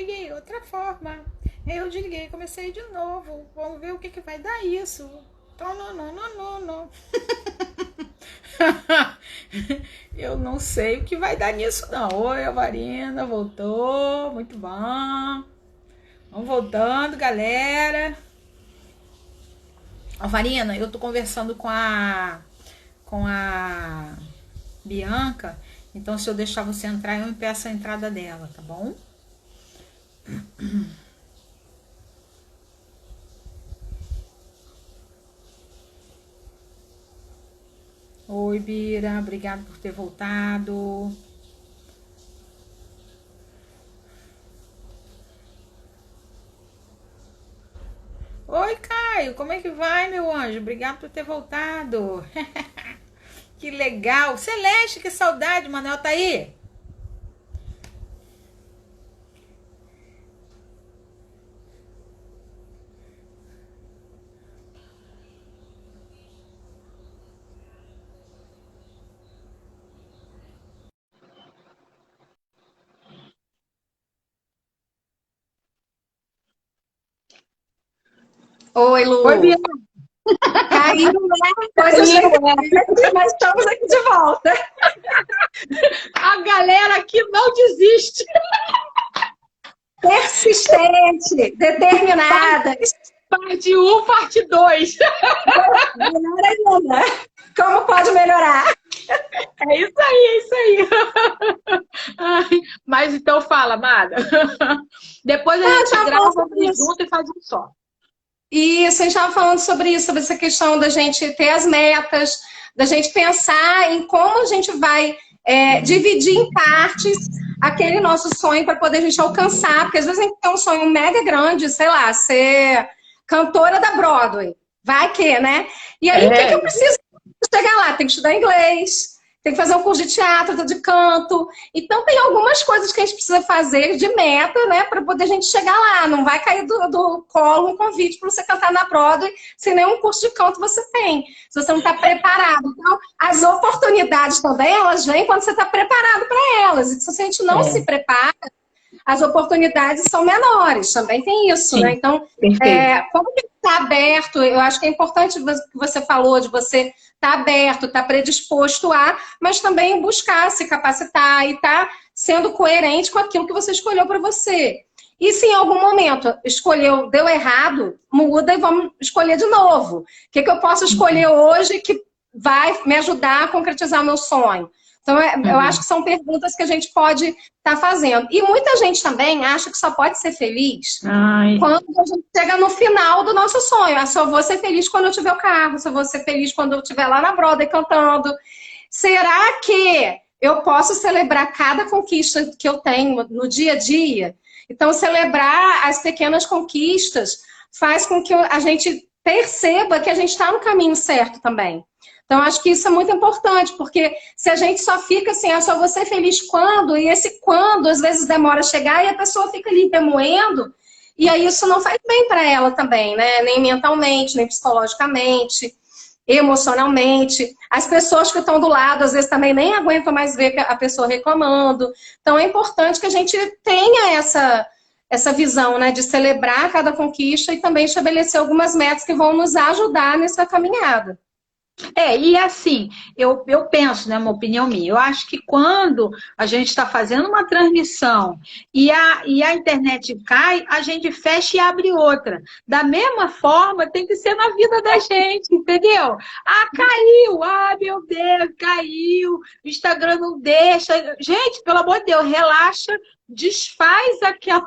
peguei outra forma. Eu desliguei, comecei de novo. Vamos ver o que vai dar isso. Então, não, não, não, não, não. Eu não sei o que vai dar nisso, não. Oi, Alvarina, voltou. Muito bom. Vamos voltando, galera. Alvarina, eu tô conversando com a Bianca. Então, se eu deixar você entrar, eu impeço a entrada dela, tá bom? Oi, Bira, obrigado por ter voltado. Oi, Caio, como é que vai, meu anjo? Obrigado por ter voltado. Que legal. Celeste, que saudade, Manel tá aí? Oi, Oi, Lu. Bia. Caiu, né? Coisas da internet, mas estamos aqui de volta. A galera aqui não desiste. Persistente, determinada. Parte um, parte 2. Melhor ainda. Como pode melhorar? É isso aí, é isso aí. Ai, mas então fala, amada. Depois a gente Estava grava falando sobre tudo isso. junto e faz um só. Isso, a gente estava falando sobre isso, sobre essa questão da gente ter as metas, da gente pensar em como a gente vai dividir em partes aquele nosso sonho para poder a gente alcançar, porque às vezes a gente tem um sonho mega grande, sei lá, ser cantora da Broadway, vai que, né? E aí, o que que É, eu preciso chegar lá? Tem que estudar inglês, tem que fazer um curso de teatro, de canto. Então, tem algumas coisas que a gente precisa fazer de meta, né, para poder a gente chegar lá. Não vai cair do colo um convite para você cantar na Broadway se nenhum curso de canto você tem, se você não está preparado. Então, as oportunidades também, elas vêm quando você está preparado para elas. E se a gente não se prepara, as oportunidades são menores, também tem isso, né? sim, Então, perfeito. como que está aberto, eu acho que é importante o que você falou, de você estar aberto, estar predisposto a, mas também buscar se capacitar e estar sendo coerente com aquilo que você escolheu para você. E se em algum momento escolheu, deu errado, muda e vamos escolher de novo. O que eu posso escolher hoje que vai me ajudar a concretizar o meu sonho? Então, eu acho que Uhum. são perguntas que a gente pode estar fazendo. E muita gente também acha que só pode ser feliz Ai, quando a gente chega no final do nosso sonho. Eu só vou ser feliz quando eu tiver o carro, só vou ser feliz quando eu estiver lá na Broadway cantando. Será que eu posso celebrar cada conquista que eu tenho no dia a dia? Então, celebrar as pequenas conquistas faz com que a gente perceba que a gente está no caminho certo também. Então, acho que isso é muito importante, porque se a gente só fica assim, eu só vou ser feliz quando, e esse quando às vezes demora a chegar e a pessoa fica ali remoendo, e aí isso não faz bem para ela também, né? Nem mentalmente, nem psicologicamente, emocionalmente. As pessoas que estão do lado, às vezes, também nem aguentam mais ver a pessoa reclamando. Então, é importante que a gente tenha essa visão, né, de celebrar cada conquista e também estabelecer algumas metas que vão nos ajudar nessa caminhada. e assim, eu penso, né, uma opinião minha, eu acho que quando a gente está fazendo uma transmissão e a internet cai, a gente fecha e abre outra. Da mesma forma, tem que ser na vida da gente, entendeu? Ah, caiu! Ah, meu Deus, caiu! O Instagram não deixa. Gente, pelo amor de Deus, relaxa, desfaz aquela.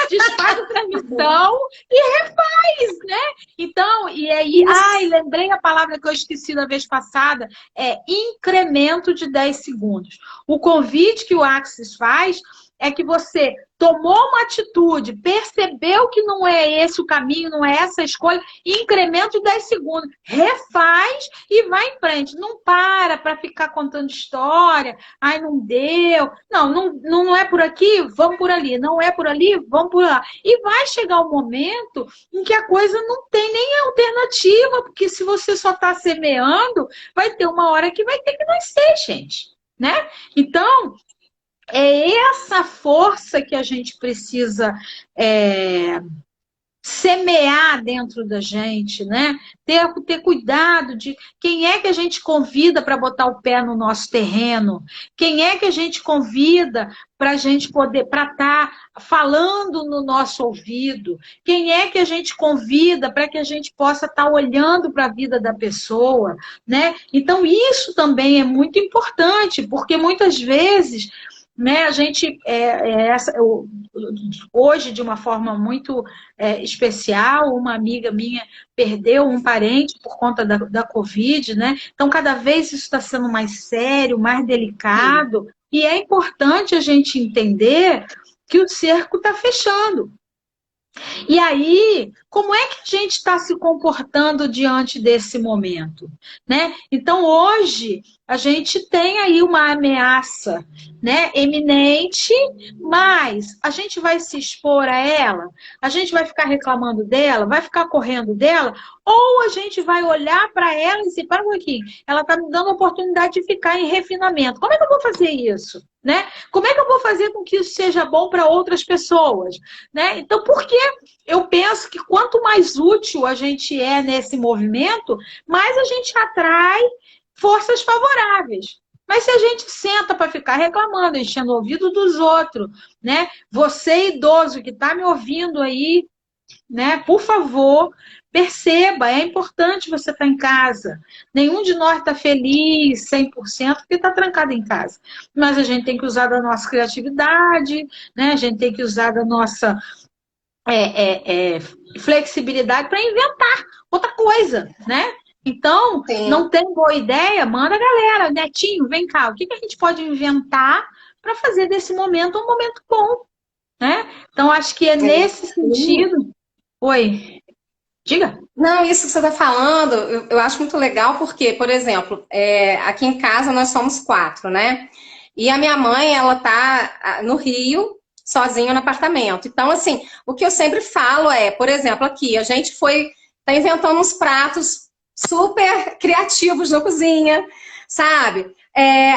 Desfaz a transmissão e refaz, né? Então, e aí, ai, lembrei a palavra que eu esqueci da vez passada, é incremento de 10 segundos. O convite que o Axis faz é que você tomou uma atitude, percebeu que não é esse o caminho, não é essa a escolha, incremento de 10 segundos. Refaz e vai em frente. Não para ficar contando história, ai, não deu. Não, não é por aqui, vamos por ali. Não é por ali, vamos por lá. E vai chegar um momento em que a coisa não tem nem alternativa, porque se você só está semeando, vai ter uma hora que vai ter que nascer, gente. Né? Então, é essa força que a gente precisa semear dentro da gente, né? Ter cuidado de quem é que a gente convida para botar o pé no nosso terreno, quem é que a gente convida para a gente poder, para estar falando no nosso ouvido, quem é que a gente convida para que a gente possa estar olhando para a vida da pessoa, né? Então, isso também é muito importante, porque muitas vezes, né, a gente, hoje, de uma forma muito especial, uma amiga minha perdeu um parente por conta da Covid, né? Então, cada vez isso está sendo mais sério, mais delicado, e é importante a gente entender que o cerco está fechando. E aí, como é que a gente está se comportando diante desse momento, né? Então, hoje, a gente tem aí uma ameaça, né, eminente, mas a gente vai se expor a ela, a gente vai ficar reclamando dela, vai ficar correndo dela, ou a gente vai olhar para ela e dizer, para um pouquinho, ela está me dando a oportunidade de ficar em refinamento. Como é que eu vou fazer isso? Né? Como é que eu vou fazer com que isso seja bom para outras pessoas? Né? Então, por que eu penso que quanto mais útil a gente é nesse movimento, mais a gente atrai forças favoráveis. Mas se a gente senta para ficar reclamando, enchendo o ouvido dos outros, né? Você, idoso que está me ouvindo aí, né? Por favor, perceba, é importante você estar em casa. Nenhum de nós está feliz 100% porque está trancado em casa. Mas a gente tem que usar da nossa criatividade, né? A gente tem que usar da nossa flexibilidade para inventar outra coisa, né? Então, Sim. não tem boa ideia? Manda a galera, Netinho, vem cá, o que a gente pode inventar para fazer desse momento um momento bom, né? Então, acho que é nesse sentido. Oi, diga. Não, isso que você está falando, eu acho muito legal, porque, por exemplo, aqui em casa nós somos 4, né? E a minha mãe, ela tá no Rio, sozinha no apartamento. Então, assim, o que eu sempre falo é, por exemplo, aqui, a gente tá inventando uns pratos super criativos na cozinha, sabe?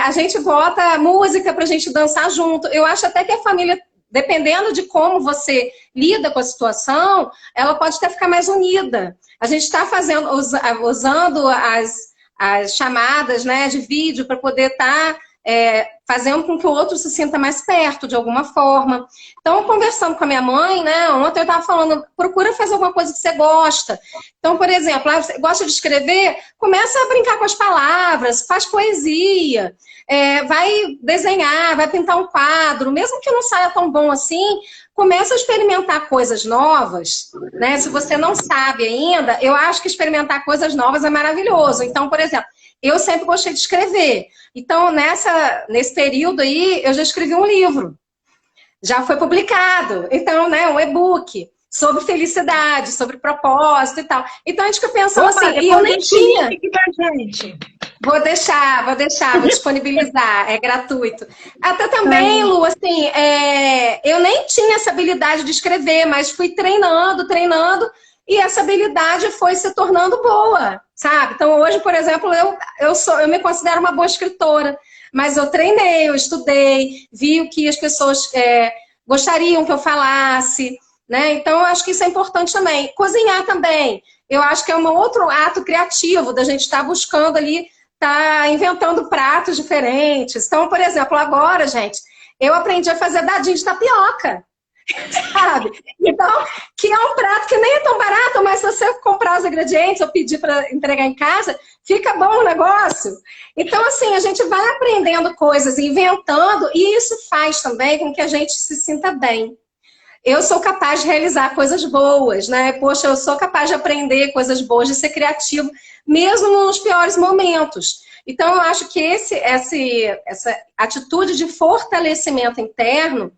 A gente bota música pra gente dançar junto. Eu acho até que a família, dependendo de como você lida com a situação, ela pode até ficar mais unida. A gente está usando as chamadas, né, de vídeo para poder estar fazendo com que o outro se sinta mais perto de alguma forma. Então, conversando com a minha mãe, né, ontem eu estava falando, procura fazer alguma coisa que você gosta. Então, por exemplo, você gosta de escrever, começa a brincar com as palavras, faz poesia, vai desenhar, vai pintar um quadro, mesmo que não saia tão bom assim, começa a experimentar coisas novas, né? Se você não sabe ainda, eu acho que experimentar coisas novas é maravilhoso. Então, por exemplo, eu sempre gostei de escrever. Então, nesse período aí, eu já escrevi um livro. Já foi publicado. Então, né, um e-book sobre felicidade, sobre propósito e tal. Então, a gente fica pensando assim, e eu nem tinha. Vou disponibilizar, é gratuito. Até também, Lu, assim, eu nem tinha essa habilidade de escrever, mas fui treinando, e essa habilidade foi se tornando boa, sabe? Então, hoje, por exemplo, eu me considero uma boa escritora, mas eu treinei, eu estudei, vi o que as pessoas gostariam que eu falasse, né? Então, eu acho que isso é importante também. Cozinhar também, eu acho que é um outro ato criativo da gente estar buscando ali, tá inventando pratos diferentes. Então, por exemplo, agora, gente, eu aprendi a fazer dadinho de tapioca, sabe? Então, que é um prato que nem é tão barato, mas se você comprar os ingredientes ou pedir para entregar em casa, fica bom o negócio. Então, assim, a gente vai aprendendo coisas, inventando, e isso faz também com que a gente se sinta bem. Eu sou capaz de realizar coisas boas, né? Poxa, eu sou capaz de aprender coisas boas, de ser criativo, mesmo nos piores momentos. Então, eu acho que essa atitude de fortalecimento interno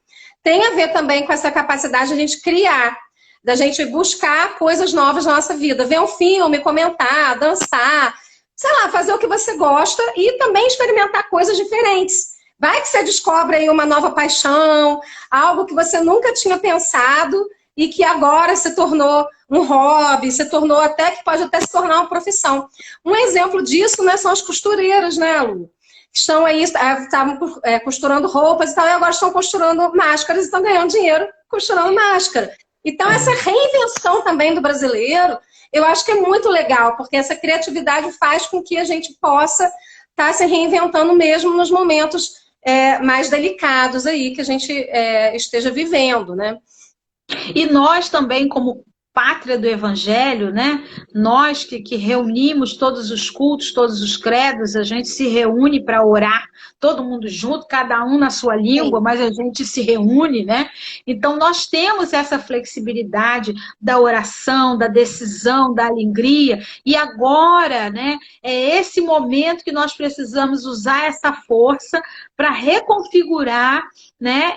tem a ver também com essa capacidade de a gente criar, da gente buscar coisas novas na nossa vida. Ver um filme, comentar, dançar, sei lá, fazer o que você gosta e também experimentar coisas diferentes. Vai que você descobre aí uma nova paixão, algo que você nunca tinha pensado e que agora se tornou um hobby, que pode até se tornar uma profissão. Um exemplo disso, né, são as costureiras, né, Lu? estão aí, estavam costurando roupas e tal, e agora estão costurando máscaras e estão ganhando dinheiro costurando máscara. Então, essa reinvenção também do brasileiro, eu acho que é muito legal, porque essa criatividade faz com que a gente possa estar se reinventando mesmo nos momentos mais delicados aí que a gente esteja vivendo, né? E nós também, como pátria do Evangelho, né? Nós que reunimos todos os cultos, todos os credos, a gente se reúne para orar, todo mundo junto, cada um na sua língua, mas a gente se reúne, né? Então nós temos essa flexibilidade da oração, da decisão, da alegria, e agora, né? É esse momento que nós precisamos usar essa força para reconfigurar, né,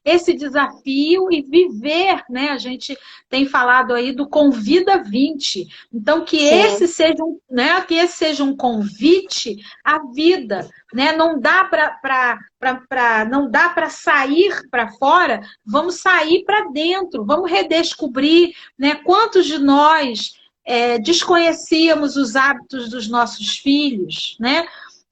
esse desafio e viver, né? A gente tem falado aí do Convida 20. Então, que esse seja um convite à vida, né? Não dá para sair para fora, vamos sair para dentro, vamos redescobrir, né? Quantos de nós desconhecíamos os hábitos dos nossos filhos, né?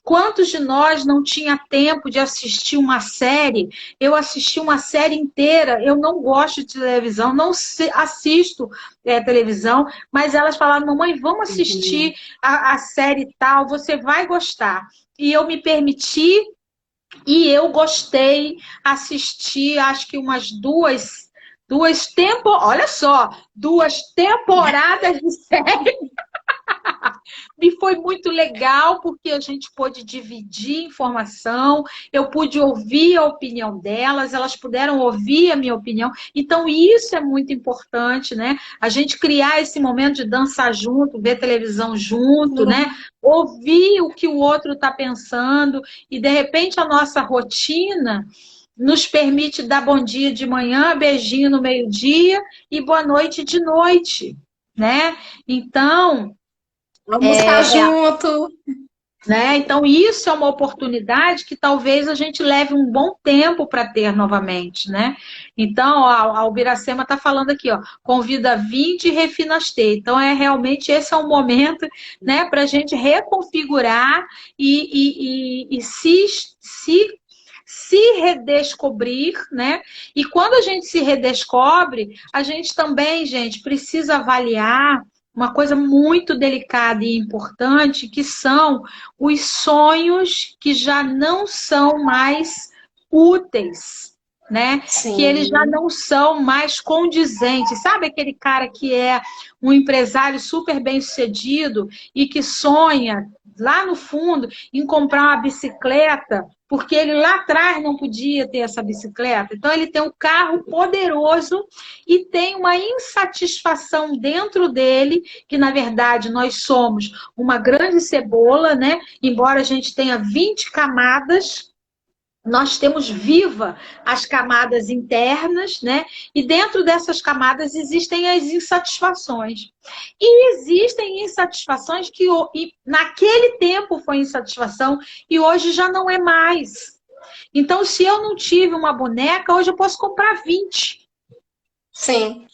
Quantos de nós não tinha tempo de assistir uma série? Eu assisti uma série inteira, eu não gosto de televisão, não assisto televisão, mas elas falaram, mamãe, vamos assistir a série tal, você vai gostar. E eu me permiti, e eu gostei, assisti, acho que umas duas temporadas de série. E foi muito legal, porque a gente pôde dividir informação, eu pude ouvir a opinião delas, elas puderam ouvir a minha opinião. Então, isso é muito importante, né? A gente criar esse momento de dançar junto, ver televisão junto, né? Ouvir o que o outro está pensando, e, de repente, a nossa rotina nos permite dar bom dia de manhã, beijinho no meio-dia e boa noite de noite, né? Então... almoçar junto. Né? Então, isso é uma oportunidade que talvez a gente leve um bom tempo para ter novamente, né? Então, a Albiracema está falando aqui, ó, Convida 20 e Refinastê. Então, realmente esse é um momento, né, para a gente reconfigurar e se redescobrir, né? E quando a gente se redescobre, a gente também, gente, precisa avaliar uma coisa muito delicada e importante, que são os sonhos que já não são mais úteis, né? Sim. Que eles já não são mais condizentes. Sabe aquele cara que é um empresário super bem-sucedido e que sonha, lá no fundo, em comprar uma bicicleta, porque ele lá atrás não podia ter essa bicicleta. Então, ele tem um carro poderoso e tem uma insatisfação dentro dele, que, na verdade, nós somos uma grande cebola, né? Embora a gente tenha 20 camadas, nós temos viva as camadas internas, né? E dentro dessas camadas existem as insatisfações. E existem insatisfações que naquele tempo foi insatisfação e hoje já não é mais. Então, se eu não tive uma boneca, hoje eu posso comprar 20. Sim.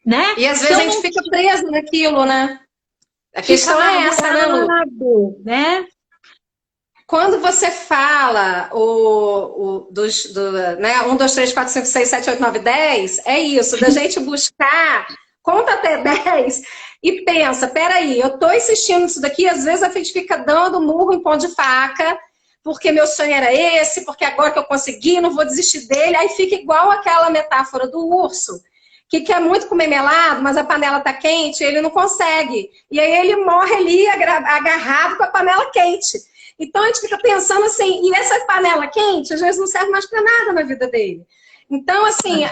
Né? E às vezes a gente fica preso naquilo, né? A questão é essa, né, Lu? Né? Quando você fala né, 1, 2, 3, 4, 5, 6, 7, 8, 9, 10, é isso, da gente buscar, conta até 10 e pensa, peraí, eu tô insistindo nisso daqui, às vezes a gente fica dando murro em pão de faca, porque meu sonho era esse, porque agora que eu consegui, não vou desistir dele, aí fica igual aquela metáfora do urso, que quer muito comer melado, mas a panela tá quente, ele não consegue, e aí ele morre ali agarrado com a panela quente. Então, a gente fica pensando assim, e essa panela quente, às vezes não serve mais para nada na vida dele. Então, assim,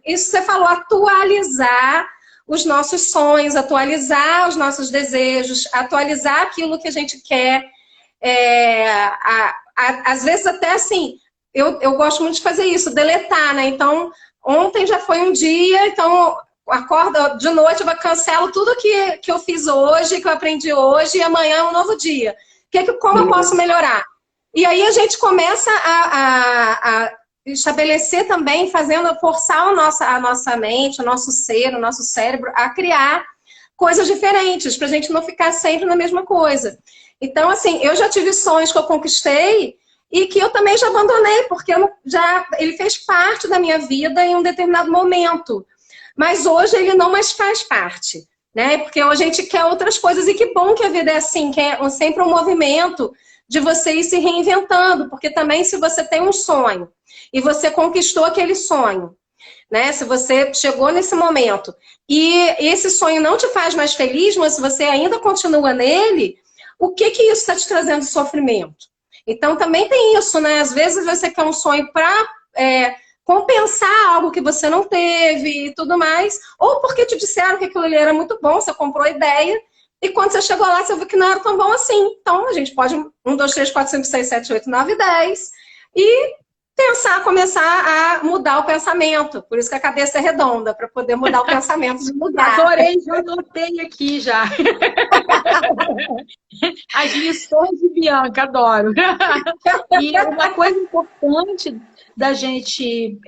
isso que você falou, atualizar os nossos sonhos, atualizar os nossos desejos, atualizar aquilo que a gente quer. Às vezes até assim, eu gosto muito de fazer isso, deletar, né? Então, ontem já foi um dia, então acorda de noite, eu cancelo tudo que eu fiz hoje, que eu aprendi hoje, e amanhã é um novo dia. Como eu posso melhorar? E aí a gente começa a estabelecer também, forçar a nossa mente, o nosso ser, o nosso cérebro a criar coisas diferentes, para a gente não ficar sempre na mesma coisa. Então, assim, eu já tive sonhos que eu conquistei e que eu também já abandonei, porque ele fez parte da minha vida em um determinado momento. Mas hoje ele não mais faz parte, né? Porque hoje a gente quer outras coisas e que bom que a vida é assim, que é sempre um movimento de você ir se reinventando, porque também se você tem um sonho e você conquistou aquele sonho, né? Se você chegou nesse momento e esse sonho não te faz mais feliz, mas você ainda continua nele, o que que isso está te trazendo de sofrimento? Então também tem isso, né? Às vezes você quer um sonho para compensar algo que você não teve e tudo mais, ou porque te disseram que aquilo ali era muito bom, você comprou a ideia, e quando você chegou lá, você viu que não era tão bom assim. Então, a gente pode 1, 2, 3, 4, 5, 6, 7, 8, 9, 10 e começar a mudar o pensamento. Por isso que a cabeça é redonda, para poder mudar o pensamento de mudar. Adorei, já anotei aqui já. As lições de Bianca, adoro. E uma coisa importante da gente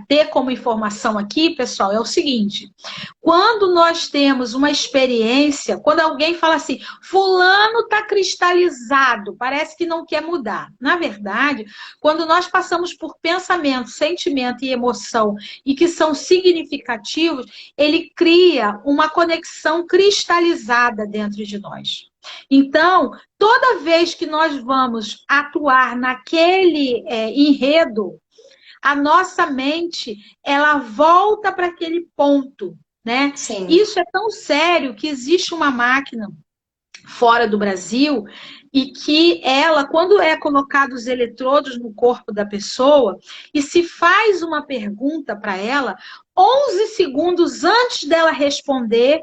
ter como informação aqui, pessoal, é o seguinte: quando nós temos uma experiência, quando alguém fala assim, fulano está cristalizado, parece que não quer mudar. Na verdade, quando nós passamos por pensamento, sentimento e emoção e que são significativos, ele cria uma conexão cristalizada dentro de nós. Então, toda vez que nós vamos atuar naquele enredo, a nossa mente, ela volta para aquele ponto, né? Sim. Isso é tão sério que existe uma máquina fora do Brasil e que ela, quando é colocados os eletrodos no corpo da pessoa e se faz uma pergunta para ela, 11 segundos antes dela responder,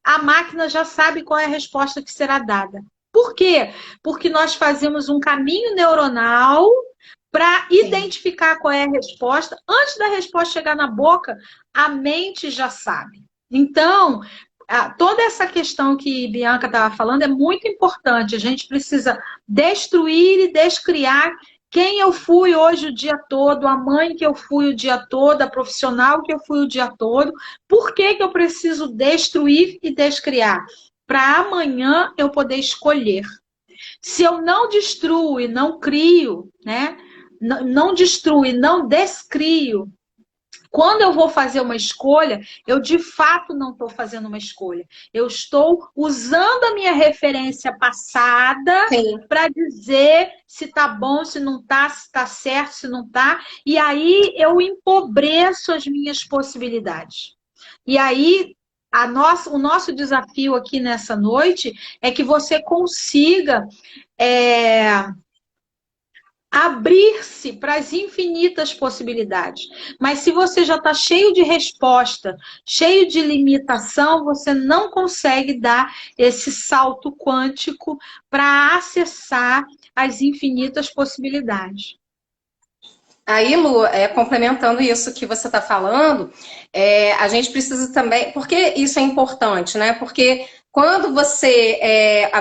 a máquina já sabe qual é a resposta que será dada. Por quê? Porque nós fazemos um caminho neuronal para identificar qual é a resposta. Antes da resposta chegar na boca, a mente já sabe. Então, toda essa questão que Bianca estava falando é muito importante. A gente precisa destruir e descriar quem eu fui hoje o dia todo, a mãe que eu fui o dia todo, a profissional que eu fui o dia todo. Por que eu preciso destruir e descriar? Para amanhã eu poder escolher. Se eu não destruo e não crio, né? Não destruo e não descrio, quando eu vou fazer uma escolha, eu de fato não estou fazendo uma escolha. Eu estou usando a minha referência passada para dizer se está bom, se não está, se está certo, se não está. E aí eu empobreço as minhas possibilidades. E aí o nosso desafio aqui nessa noite é que você consiga abrir-se para as infinitas possibilidades. Mas se você já está cheio de resposta, cheio de limitação, você não consegue dar esse salto quântico para acessar as infinitas possibilidades. Aí, Lu, complementando isso que você está falando, a gente precisa também... Por que isso é importante, né? Porque quando você...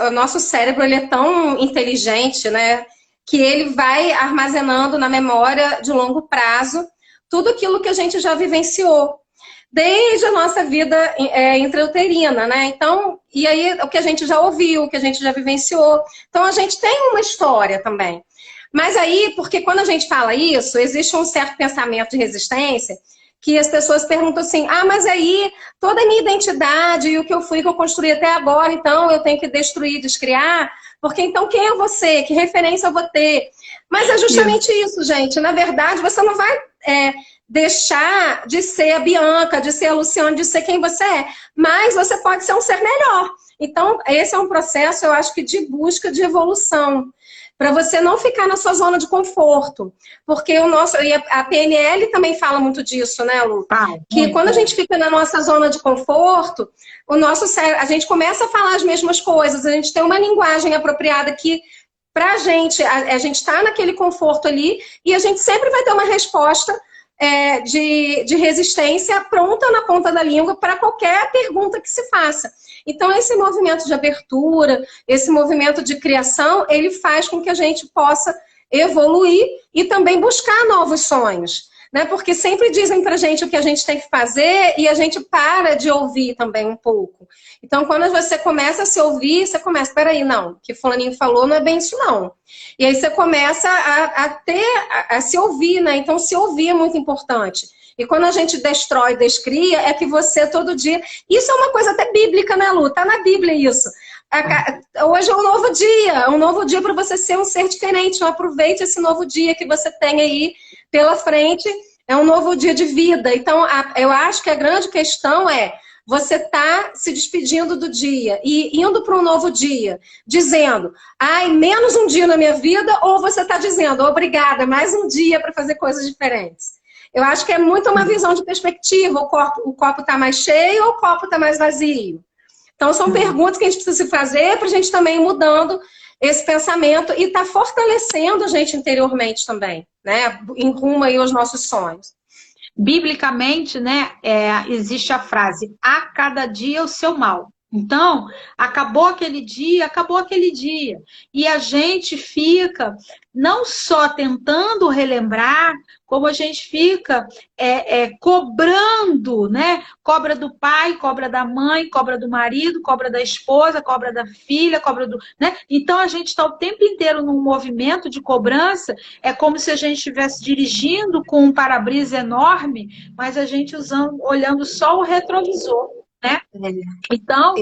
o nosso cérebro ele é tão inteligente, né? Que ele vai armazenando na memória de longo prazo tudo aquilo que a gente já vivenciou, desde a nossa vida intrauterina, né? Então, e aí o que a gente já ouviu, o que a gente já vivenciou. Então, a gente tem uma história também. Mas aí, porque quando a gente fala isso, existe um certo pensamento de resistência que as pessoas perguntam assim, mas aí toda a minha identidade e o que eu construí até agora, então eu tenho que destruir, descriar, porque então quem é você? Que referência eu vou ter? Mas é justamente isso, gente. Na verdade, você não vai deixar de ser a Bianca, de ser a Luciane, de ser quem você é, mas você pode ser um ser melhor. Então, esse é um processo, eu acho que de busca de evolução, para você não ficar na sua zona de conforto. Porque a PNL também fala muito disso, né, Lu? Que quando a gente fica na nossa zona de conforto, o nosso cérebro, a gente começa a falar as mesmas coisas, a gente tem uma linguagem apropriada que, pra gente, a gente está naquele conforto ali e a gente sempre vai ter uma resposta de resistência pronta na ponta da língua para qualquer pergunta que se faça. Então, esse movimento de abertura, esse movimento de criação, ele faz com que a gente possa evoluir e também buscar novos sonhos. né? Porque sempre dizem pra gente o que a gente tem que fazer e a gente para de ouvir também um pouco. Então, quando você começa a se ouvir, você começa, peraí, não, o que fulaninho falou não é bem isso, não. E aí você começa a se ouvir, né? Então, se ouvir é muito importante. E quando a gente destrói, descria, é que você todo dia... Isso é uma coisa até bíblica, né, Lu? Tá na Bíblia isso. Hoje é um novo dia para você ser um ser diferente. Então, aproveite esse novo dia que você tem aí pela frente. É um novo dia de vida. Então, eu acho que a grande questão é você tá se despedindo do dia e indo para um novo dia, dizendo, ai, menos um dia na minha vida, ou você está dizendo, obrigada, mais um dia para fazer coisas diferentes. Eu acho que é muito uma visão de perspectiva. O copo está mais cheio ou o copo está mais vazio? Então, são perguntas que a gente precisa se fazer para a gente também ir mudando esse pensamento e tá fortalecendo a gente interiormente também, né? Em rumo aí aos nossos sonhos. Biblicamente, né, existe a frase, a cada dia o seu mal. Então, acabou aquele dia. E a gente fica não só tentando relembrar, como a gente fica cobrando, né? Cobra do pai, cobra da mãe, cobra do marido, cobra da esposa, cobra da filha, cobra do... né? Então, a gente está o tempo inteiro num movimento de cobrança, é como se a gente estivesse dirigindo com um para-brisa enorme, mas a gente olhando só o retrovisor. Né? Então,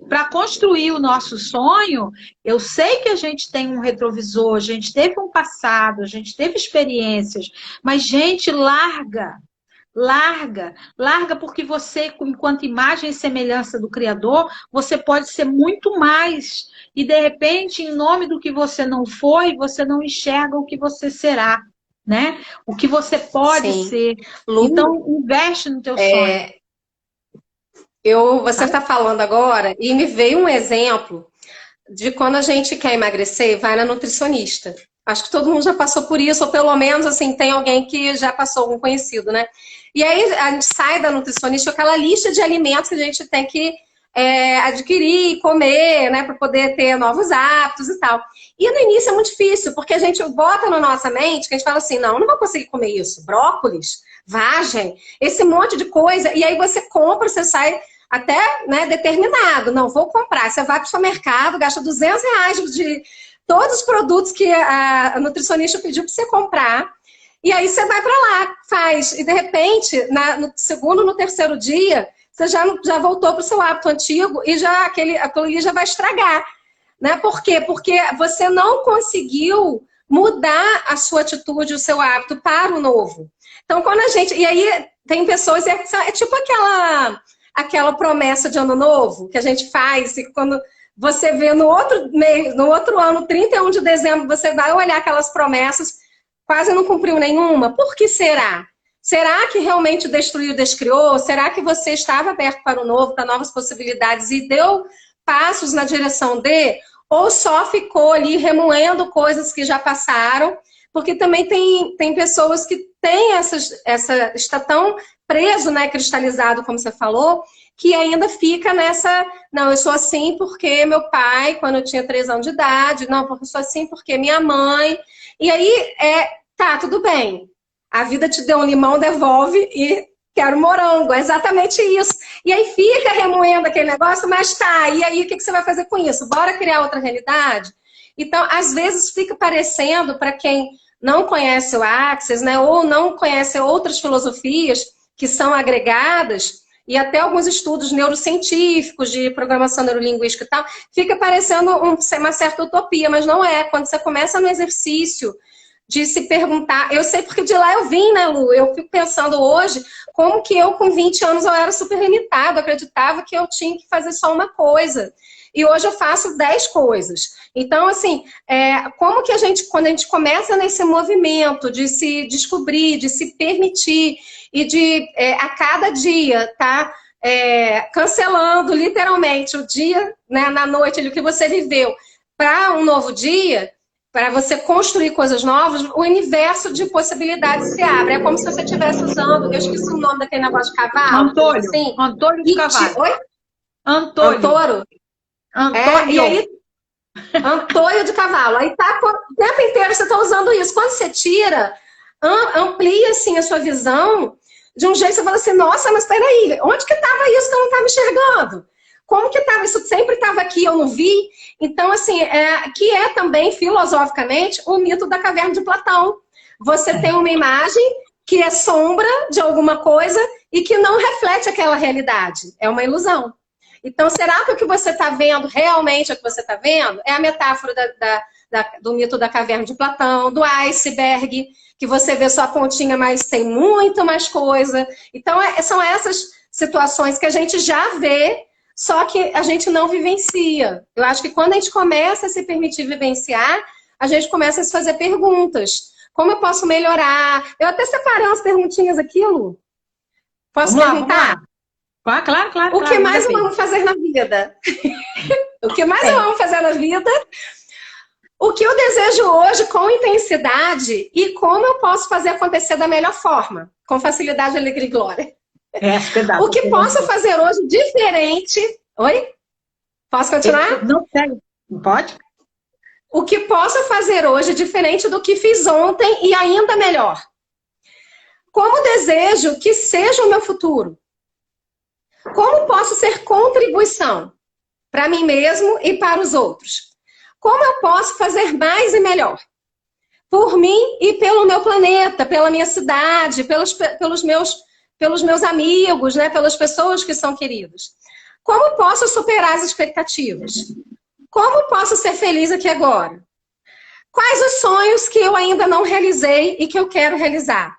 para construir o nosso sonho, eu sei que a gente tem um retrovisor, a gente teve um passado, a gente teve experiências, mas, gente, larga, porque você, enquanto imagem e semelhança do Criador, você pode ser muito mais. E, de repente, em nome do que você não foi, você não enxerga o que você será, né? O que você pode ser. Lu, então, investe no teu sonho. Você está falando agora e me veio um exemplo de quando a gente quer emagrecer e vai na nutricionista. Acho que todo mundo já passou por isso, ou pelo menos assim, tem alguém que já passou, algum conhecido, né? E aí a gente sai da nutricionista com aquela lista de alimentos que a gente tem que adquirir, comer, né? Para poder ter novos hábitos e tal. E no início é muito difícil, porque a gente bota na nossa mente que a gente fala assim, não vou conseguir comer isso. Brócolis, vagem, esse monte de coisa. E aí você compra, você sai até, né, determinado. Não, vou comprar. Você vai para o supermercado, gasta R$200 de todos os produtos que a nutricionista pediu para você comprar. E aí você vai para lá, faz. E de repente, no segundo, no terceiro dia, você já voltou para o seu hábito antigo e já aquilo ali já vai estragar. Né? Por quê? Porque você não conseguiu mudar a sua atitude, o seu hábito para o novo. Então, quando a gente... E aí, tem pessoas... É tipo aquela promessa de ano novo que a gente faz e quando você vê no outro ano, 31 de dezembro, você vai olhar aquelas promessas, quase não cumpriu nenhuma. Por que será? Será que realmente o destruiu, descriou? Será que você estava aberto para o novo, para novas possibilidades e deu passos na direção de... Ou só ficou ali remoendo coisas que já passaram? Porque também tem pessoas que têm está tão preso, né, cristalizado, como você falou, que ainda fica nessa, não, eu sou assim porque meu pai, quando eu tinha 3 anos de idade, não, eu sou assim porque minha mãe. E aí, tá, tudo bem. A vida te deu um limão, devolve e quero morango. É exatamente isso. E aí fica remoendo aquele negócio, mas tá, e aí o que você vai fazer com isso? Bora criar outra realidade? Então, às vezes fica parecendo, para quem não conhece o Access, né, ou não conhece outras filosofias que são agregadas, e até alguns estudos neurocientíficos de programação neurolinguística e tal, fica parecendo uma certa utopia, mas não é. Quando você começa no exercício de se perguntar, eu sei porque de lá eu vim, né, Lu? Eu fico pensando hoje, como que eu com 20 anos eu era super limitada, acreditava que eu tinha que fazer só uma coisa. E hoje eu faço 10 coisas. Então, assim, como que quando a gente começa nesse movimento de se descobrir, de se permitir e de, a cada dia, tá cancelando literalmente o dia, né, na noite, o que você viveu, para um novo dia, para você construir coisas novas, o universo de possibilidades se abre. É como se você estivesse usando, eu esqueci o nome daquele negócio de cavalo. Antônio, assim, Antônio de cavalo. Oi? Antônio. E aí, Antônio de cavalo. Aí tá o tempo inteiro você está usando isso. Quando você tira, amplia, assim, a sua visão de um jeito que você fala assim, nossa, mas peraí, onde que estava isso que eu não estava enxergando? Como que estava? Isso sempre estava aqui, eu não vi. Então, assim, que é também, filosoficamente, o mito da caverna de Platão. Você tem uma imagem que é sombra de alguma coisa e que não reflete aquela realidade. É uma ilusão. Então, será que o que você está vendo realmente é o que você está vendo? É a metáfora do mito da caverna de Platão, do iceberg, que você vê só a pontinha, mas tem muito mais coisa. Então, são essas situações que a gente já vê, só que a gente não vivencia. Eu acho que quando a gente começa a se permitir vivenciar, a gente começa a se fazer perguntas. Como eu posso melhorar? Eu até separei umas perguntinhas aqui, Lu. Posso perguntar? Ah, claro, claro. O que mais eu amo fazer na vida? O que mais eu amo fazer na vida? O que eu desejo hoje com intensidade e como eu posso fazer acontecer da melhor forma, com facilidade, alegria e glória. O que posso fazer hoje diferente... Oi? Posso continuar? Não sei. Pode? O que posso fazer hoje diferente do que fiz ontem e ainda melhor? Como desejo que seja o meu futuro? Como posso ser contribuição para mim mesmo e para os outros? Como eu posso fazer mais e melhor? Por mim e pelo meu planeta, pela minha cidade, pelos meus amigos, né? Pelas pessoas que são queridas. Como posso superar as expectativas? Como posso ser feliz aqui agora? Quais os sonhos que eu ainda não realizei e que eu quero realizar?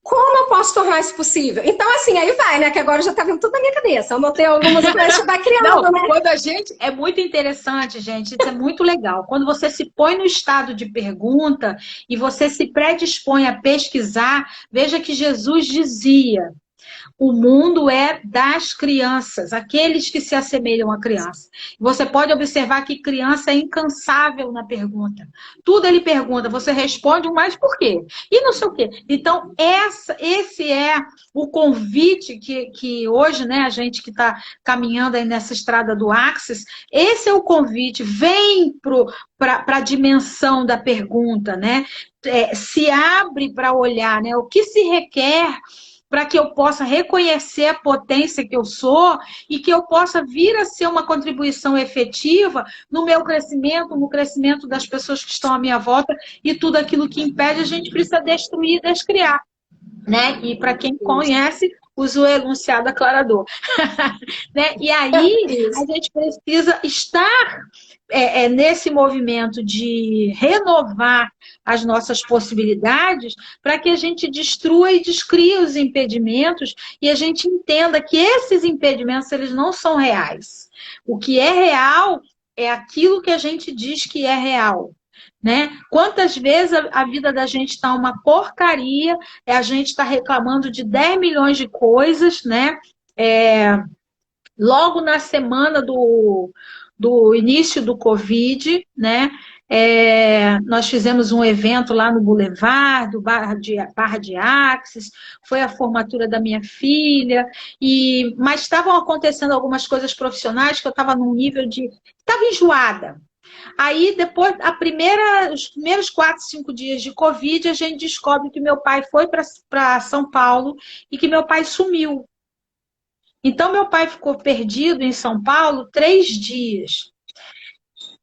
Como eu posso tornar isso possível? Então, assim, aí vai, né? Que agora já tá vindo tudo na minha cabeça. Eu notei algumas coisas que vai criando, não, né? Quando a gente... É muito interessante, gente. Isso é muito legal. Quando você se põe no estado de pergunta e você se predispõe a pesquisar, veja que Jesus dizia... O mundo é das crianças, aqueles que se assemelham a criança. Você pode observar que criança é incansável na pergunta. Tudo ele pergunta, você responde um mas por quê? E não sei o quê. Então, esse é o convite que hoje, né, a gente que está caminhando aí nessa estrada do Axis, esse é o convite, vem para a dimensão da pergunta, né? Se abre para olhar, né? O que se requer para que eu possa reconhecer a potência que eu sou e que eu possa vir a ser uma contribuição efetiva no meu crescimento, no crescimento das pessoas que estão à minha volta e tudo aquilo que impede, a gente precisa destruir e descriar. Né? E para quem conhece, usa o enunciado aclarador. Né? E aí, a gente precisa estar nesse movimento de renovar as nossas possibilidades para que a gente destrua e descria os impedimentos e a gente entenda que esses impedimentos eles não são reais. O que é real é aquilo que a gente diz que é real. Né? Quantas vezes a vida da gente está uma porcaria, a gente está reclamando de 10 milhões de coisas, né? Logo na semana do início do Covid, né? Nós fizemos um evento lá no Boulevard, do Barra de Axis, foi a formatura da minha filha, mas estavam acontecendo algumas coisas profissionais que eu estava num nível de... Estava enjoada. Aí, depois, os primeiros 4, 5 dias de Covid, a gente descobre que meu pai foi para São Paulo e que meu pai sumiu. Então, meu pai ficou perdido em São Paulo 3 dias.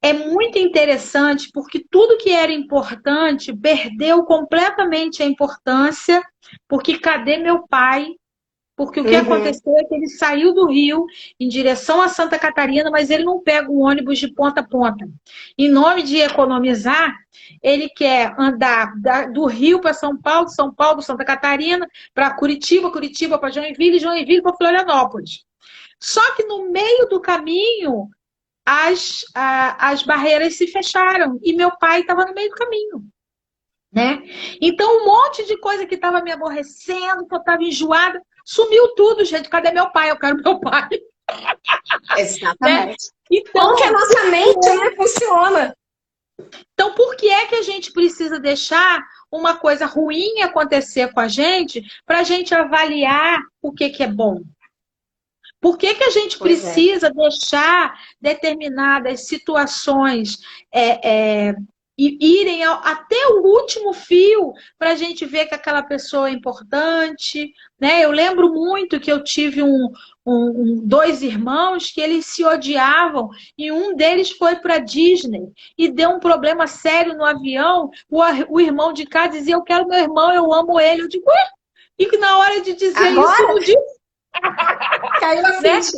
É muito interessante porque tudo que era importante perdeu completamente a importância, porque cadê meu pai? Porque o que aconteceu é que ele saiu do Rio em direção a Santa Catarina, mas ele não pega um ônibus de ponta a ponta. Em nome de economizar, ele quer andar do Rio para São Paulo, Santa Catarina, para Curitiba, Curitiba para Joinville, Joinville para Florianópolis. Só que no meio do caminho, as barreiras se fecharam e meu pai estava no meio do caminho. Né? Então, um monte de coisa que estava me aborrecendo, que eu estava enjoada, sumiu tudo, gente. Cadê meu pai? Eu quero meu pai. Exatamente. Né? Então, como que a nossa mente funciona? Então, por que é que a gente precisa deixar uma coisa ruim acontecer com a gente para a gente avaliar o que é bom? Por que a gente precisa deixar determinadas situações e irem até o último fio para a gente ver que aquela pessoa é importante, né? Eu lembro muito que eu tive dois irmãos que eles se odiavam e um deles foi para Disney e deu um problema sério no avião. O irmão de cá dizia: eu quero meu irmão, eu amo ele. Eu digo: ué? E que na hora de dizer isso, Agora não disse, caiu a né? ficha.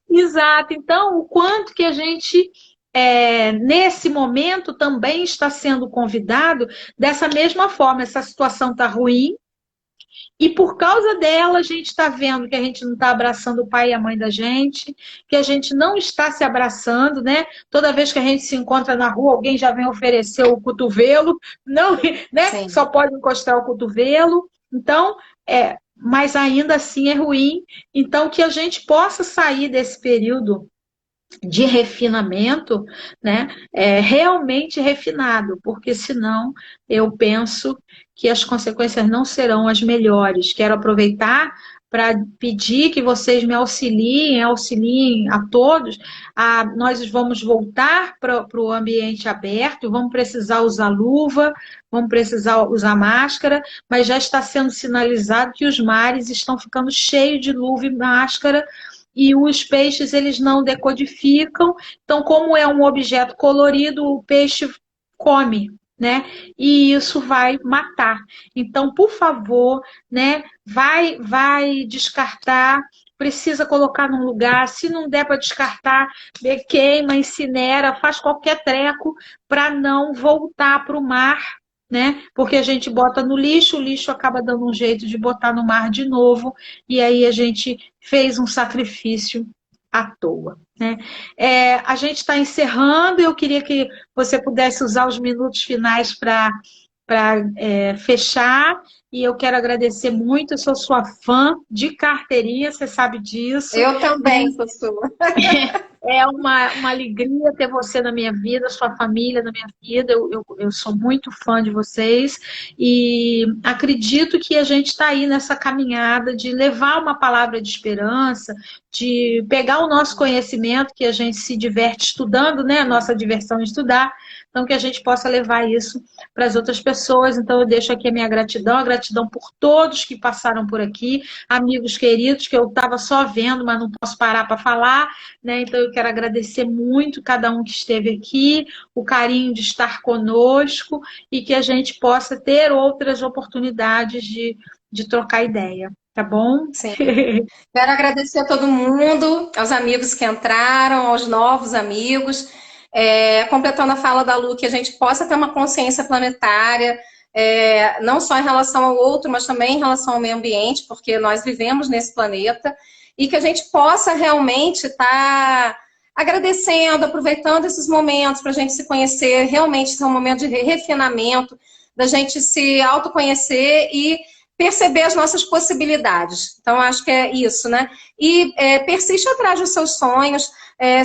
Exato. Então, o quanto que a gente, nesse momento, também está sendo convidado dessa mesma forma. Essa situação está ruim e, por causa dela, a gente está vendo que a gente não está abraçando o pai e a mãe da gente, que a gente não está se abraçando, né? Toda vez que a gente se encontra na rua, alguém já vem oferecer o cotovelo, não, né? Sim. Só pode encostar o cotovelo. Então, mas ainda assim é ruim. Então, que a gente possa sair desse período de refinamento, né, realmente refinado, porque senão eu penso que as consequências não serão as melhores. Quero aproveitar para pedir que vocês me auxiliem a todos. Nós vamos voltar para o ambiente aberto, vamos precisar usar luva, vamos precisar usar máscara, mas já está sendo sinalizado que os mares estão ficando cheios de luva e máscara, e os peixes eles não decodificam, então como é um objeto colorido, o peixe come, né? E isso vai matar. Então, por favor, né, vai descartar, precisa colocar num lugar, se não der para descartar, queima, incinera, faz qualquer treco para não voltar para o mar, né? Porque a gente bota no lixo, o lixo acaba dando um jeito de botar no mar de novo, e aí a gente fez um sacrifício à toa, né? A gente está encerrando, eu queria que você pudesse usar os minutos finais para fechar, e eu quero agradecer muito, eu sou sua fã de carteirinha, você sabe disso. Eu também sou sua. É uma alegria ter você na minha vida, sua família na minha vida. Eu sou muito fã de vocês e acredito que a gente está aí nessa caminhada de levar uma palavra de esperança, de pegar o nosso conhecimento, que a gente se diverte estudando, né? A nossa diversão é estudar, então que a gente possa levar isso para as outras pessoas. Então eu deixo aqui a minha gratidão, a gratidão por todos que passaram por aqui, amigos queridos que eu estava só vendo, mas não posso parar para falar, né? Então eu quero agradecer muito cada um que esteve aqui, o carinho de estar conosco e que a gente possa ter outras oportunidades de trocar ideia, tá bom? Sim. Quero agradecer a todo mundo, aos amigos que entraram, aos novos amigos. Completando a fala da Lu, que a gente possa ter uma consciência planetária, não só em relação ao outro, mas também em relação ao meio ambiente, porque nós vivemos nesse planeta, e que a gente possa realmente estar agradecendo, aproveitando esses momentos para a gente se conhecer, realmente ser um momento de refinamento, da gente se autoconhecer e perceber as nossas possibilidades. Então, acho que é isso, né? E persiste atrás dos seus sonhos,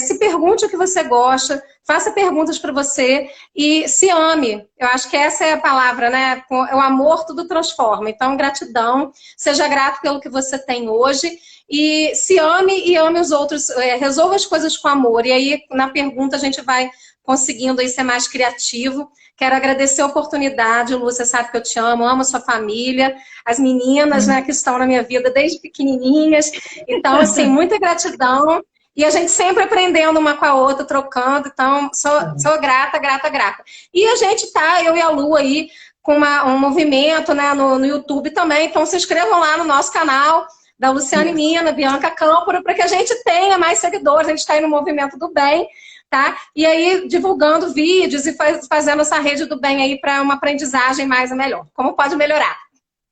se pergunte o que você gosta, faça perguntas para você e se ame. Eu acho que essa é a palavra, né? O amor tudo transforma. Então, gratidão, seja grato pelo que você tem hoje e se ame e ame os outros, resolva as coisas com amor. E aí, na pergunta, a gente vai conseguindo aí ser mais criativo. Quero agradecer a oportunidade, Lu, você sabe que eu te amo a sua família, as meninas, né, que estão na minha vida desde pequenininhas. Então, assim, muita gratidão. E a gente sempre aprendendo uma com a outra, trocando. Então, sou grata, grata, grata. E a gente tá, eu e a Lu aí, com um movimento, né, no YouTube também. Então, se inscrevam lá no nosso canal, da Luciane Mina, Bianca Câmpora, para que a gente tenha mais seguidores. A gente está aí no movimento do bem, tá? E aí, divulgando vídeos e fazendo essa rede do bem aí para uma aprendizagem mais e melhor. Como pode melhorar?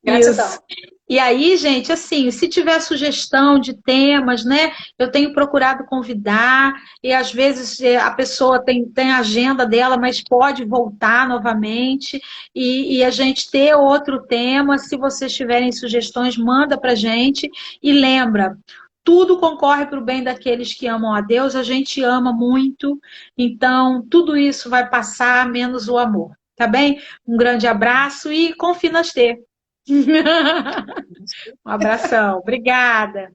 Gratidão. Isso. E aí, gente, assim, se tiver sugestão de temas, né, eu tenho procurado convidar, e às vezes a pessoa tem a agenda dela, mas pode voltar novamente, e a gente ter outro tema. Se vocês tiverem sugestões, manda pra gente, e lembra, tudo concorre para o bem daqueles que amam a Deus, a gente ama muito, então tudo isso vai passar, menos o amor, tá bem? Um grande abraço e confie nas T. Um abração. Obrigada.